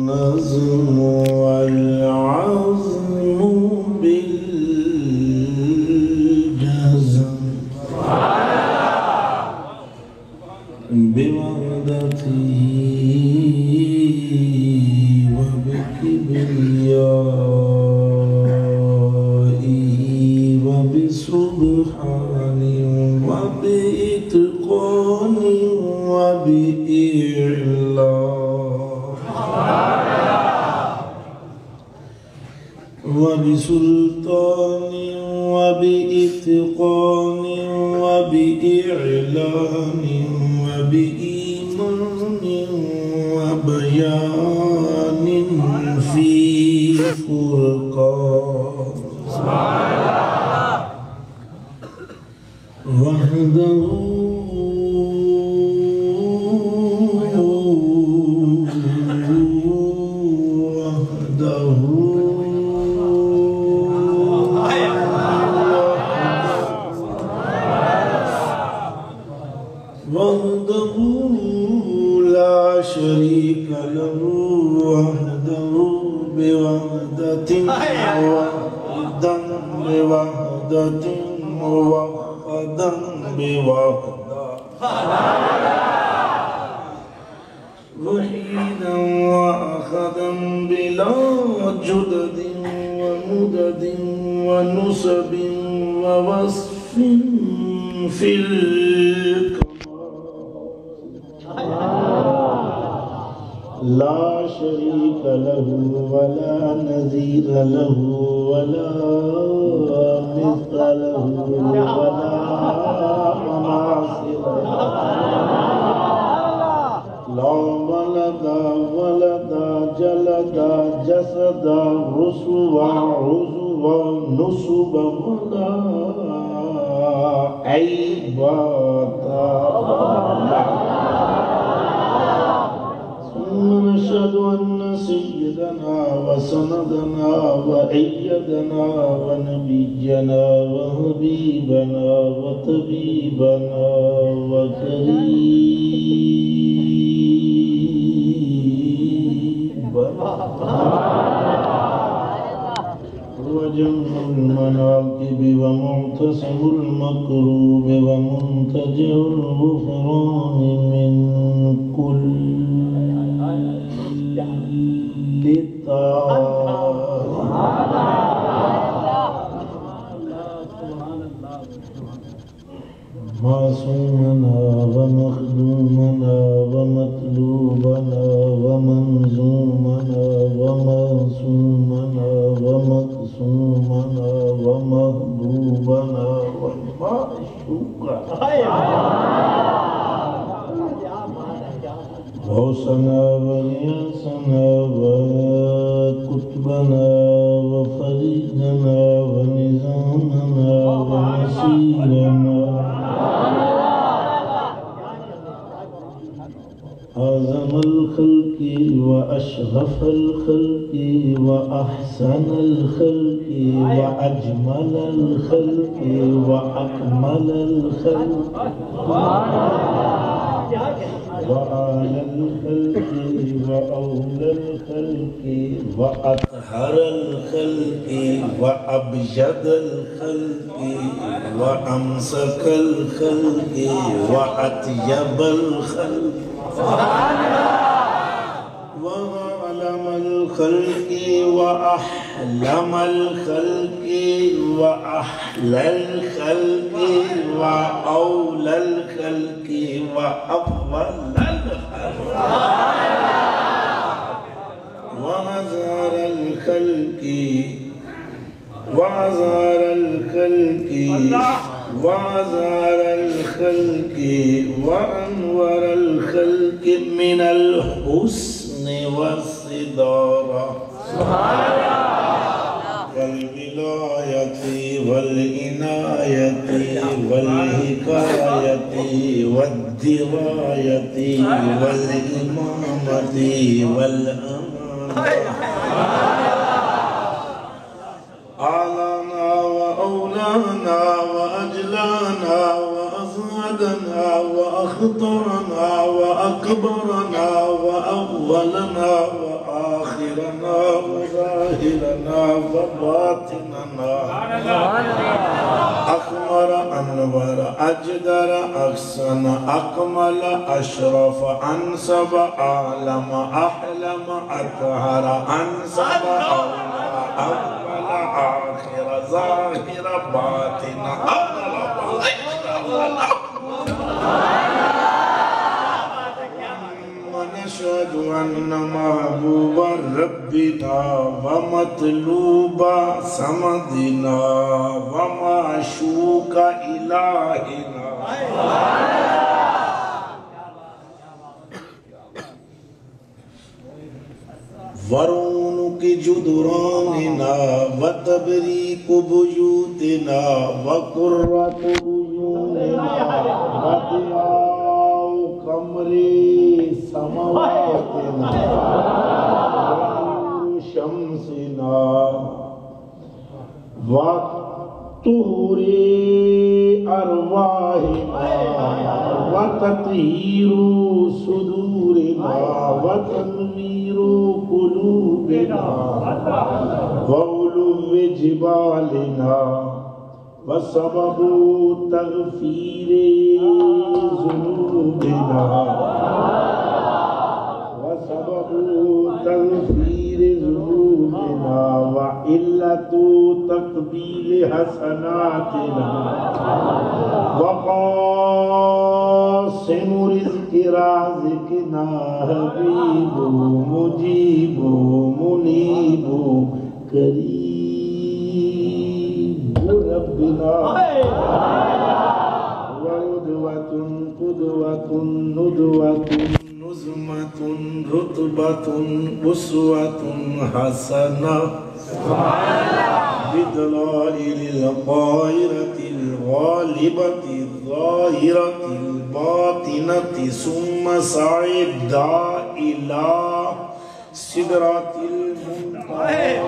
النظم والعظم بالجزم بوحدته وبكبريائه وبسبحان وبإتقان وبإعلان وبسلطان وبإتقان وبإعلان وبإيمان وبيان في فرقان وحده وحده لا شريك له وحده بوحدة وحدا بوحدة وحدا بوحدة وحيدا وأخدا بلا جدد ومدد ونسب ووصف في لا شريك له ولا نظير له ولا مثل له ولا مماثل لا ولد ولد جلد جسد رسوا عزوا نسب ولا عيبات ونشهد أن سيدنا وسندنا وأيدنا ونبينا وحبيبنا وطبيبنا وقريبنا وجمع المناقب ومعتصم المكروب ومنتجع الغفران من كل معصومنا ومخدومنا ومطلوبنا ومنظومنا ومعصومنا ومقسومنا ومحبوبنا غوثنا وغياثنا وكتبنا وفريدنا ونظامنا ونسيرنا أعظم الخلق وأشرف الخلق وأحسن الخلق وأجمل الخلق وأكمل الخلق وأعلى الخلق وأولى الخلق وأطهر الخلق وأبجد الخلق وأمسك الخلق وأطيب الخلق وأعلم الخلق وأحلم الخلق وأحلى الخلق وأولى الخلق وأفضل الخلق وأزهر الخلق وأزهر الخلق وأزهر الخلق وأنور الخلق من الحسن والصدارة والولاية والعناية والحكاية والدراية والإمامة والأمانة أعلانا وأولانا وأجلانا وأزهدنا وأخطرنا وأكبرنا وأولنا وآخرنا وظاهرنا وباطننا أكمل أنور أجدر أحسن أكمل أشرف أنسب أعلم أحلم أطهر أنسب أول آخر ظاهر باطن ونشهد أن محبوب ربنا ومطلوب صمدنا ومعشوق إلهنا ورونق جدراننا وتبريق بيوتنا وقرة عيوننا وضياء قمر سماواتنا ونور شمسنا وطهور أرواحنا وتطهير صدورنا وتنوير قلوبنا وعلو جبالنا وسبب تغفير ذنوبنا وسبب تغفير ذنوبنا وعلة تقبيل حسناتنا وقاسم رزق رازقنا حبيب مجيب منيب كريم ربنا وردوة قدوة ندوة نزمة رتبة أسوة حسنة بدلائل القاهرة الغالبة الظاهرة الباطنة ثم صعدا إلى سدرة المنتهى